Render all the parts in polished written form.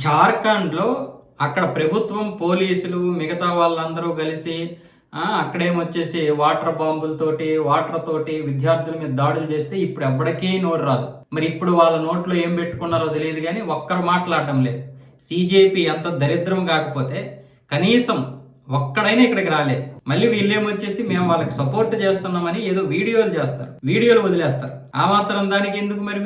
జార్ఖండ్‌లో అక్కడ ప్రభుత్వం, పోలీసులు, మిగతా వాళ్ళందరూ కలిసి అక్కడేమొచ్చేసి వాటర్ బాంబులతోటి, వాటర్‌తోటి విద్యార్థుల మీద దాడులు చేస్తే ఇప్పుడు ఎవ్వడికి నోరు రాదు. మరి ఇప్పుడు వాళ్ళ నోట్లో ఏం పెట్టుకున్నారో తెలీదు గానీ ఒక్కరు మాట్లాడడం లేదు. సీజేపీ ఎంత దరిద్రం కాకపోతే కనీసం ఒక్కడైనా ఇక్కడికి రాలేదు. మళ్ళీ వీళ్ళేమొచ్చేసి మేము వాళ్ళకి సపోర్ట్ చేస్తున్నామని ఏదో వీడియోలు చేస్తారు. వీడియోలు వదిలేస్తారు. ఆ మాత్రం దానికి ఎందుకు మరి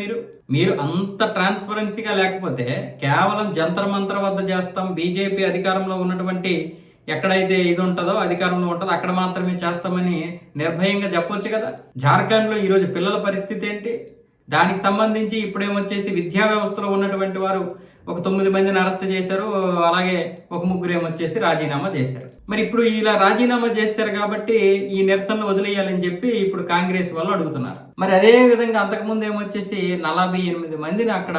మీరు అంత ట్రాన్స్పరెన్సీగా లేకపోతే కేవలం జంతర్ మంతర్ వద్ద చేస్తాం, బీజేపీ అధికారంలో ఉన్నటువంటి ఎక్కడైతే ఇది ఉంటుందో అధికారంలో ఉంటుందో అక్కడ మాత్రమే చేస్తామని నిర్భయంగా చెప్పొచ్చు కదా. జార్ఖండ్లో ఈరోజు పిల్లల పరిస్థితి ఏంటి? దానికి సంబంధించి ఇప్పుడేమొచ్చేసి విద్యా వ్యవస్థలో ఉన్నటువంటి వారు ఒక 9 మందిని అరెస్ట్ చేశారు. అలాగే ఒక 3 ఏమొచ్చేసి రాజీనామా చేశారు. మరి ఇప్పుడు ఇలా రాజీనామా చేశారు కాబట్టి ఈ నిరసనలు వదిలేయాలని చెప్పి ఇప్పుడు కాంగ్రెస్ వాళ్ళు అడుగుతున్నారు. మరి అదే విధంగా అంతకుముందు ఏమొచ్చేసి 48 మందిని అక్కడ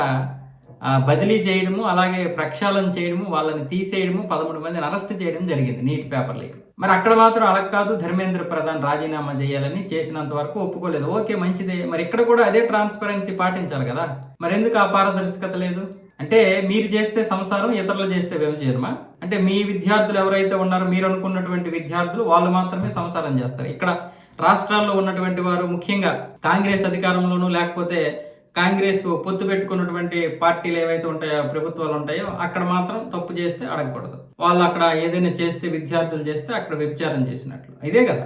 బదిలీ చేయడము, అలాగే ప్రక్షాళన చేయడము, వాళ్ళని తీసేయడము, 13 మందిని అరెస్ట్ చేయడం జరిగింది నీట్ పేపర్ లీక్. మరి అక్కడ మాత్రం అలా కాదు, ధర్మేంద్ర ప్రధాన్ రాజీనామా చేయాలని చేసినంత వరకు ఒప్పుకోలేదు. ఓకే, మంచిదే. మరి ఇక్కడ కూడా అదే ట్రాన్స్పరెన్సీ పాటించాలి కదా. మరి ఎందుకు ఆ పారదర్శకత లేదు? అంటే మీరు చేస్తే సంసారం, ఇతరులు చేస్తే వ్యభిచారమా? అంటే మీ విద్యార్థులు ఎవరైతే ఉన్నారో మీరు అనుకున్నటువంటి విద్యార్థులు వాళ్ళు మాత్రమే సంసారం చేస్తారు. ఇక్కడ రాష్ట్రాల్లో ఉన్నటువంటి వారు ముఖ్యంగా కాంగ్రెస్ అధికారంలోనూ లేకపోతే కాంగ్రెస్ పొత్తు పెట్టుకున్నటువంటి పార్టీలు ఏవైతే ఉంటాయో, ప్రభుత్వాలు ఉంటాయో అక్కడ మాత్రం తప్పు చేస్తే అడగకూడదు. వాళ్ళు అక్కడ ఏదైనా చేస్తే, విద్యార్థులు చేస్తే అక్కడ వ్యభిచారం చేసినట్లు. ఇదే కదా,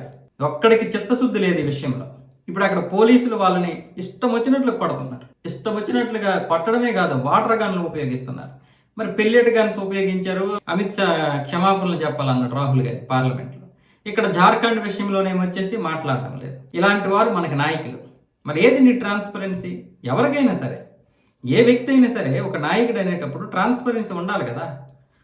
ఒక్కడికి చిత్తశుద్ధి లేదు ఈ విషయంలో. ఇప్పుడు అక్కడ పోలీసులు వాళ్ళని ఇష్టం వచ్చినట్లు కొడుతున్నారు. ఇష్టం వచ్చినట్లుగా కొట్టడమే కాదు, వాటర్ గన్లు ఉపయోగిస్తున్నారు. మరి పెల్లెట్ గన్స్ ఉపయోగించారు. అమిత్ షా క్షమాపణలు చెప్పాలన్నాడు రాహుల్ గాంధీ పార్లమెంట్లో. ఇక్కడ జార్ఖండ్ విషయంలోనేమొచ్చేసి మాట్లాడటం లేదు. ఇలాంటి వారు మనకి నాయకులు. మరి ఏది నీ ట్రాన్స్పరెన్సీ? ఎవరికైనా సరే, ఏ వ్యక్తి అయినా సరే ఒక నాయకుడు అనేటప్పుడు ట్రాన్స్పరెన్సీ ఉండాలి కదా.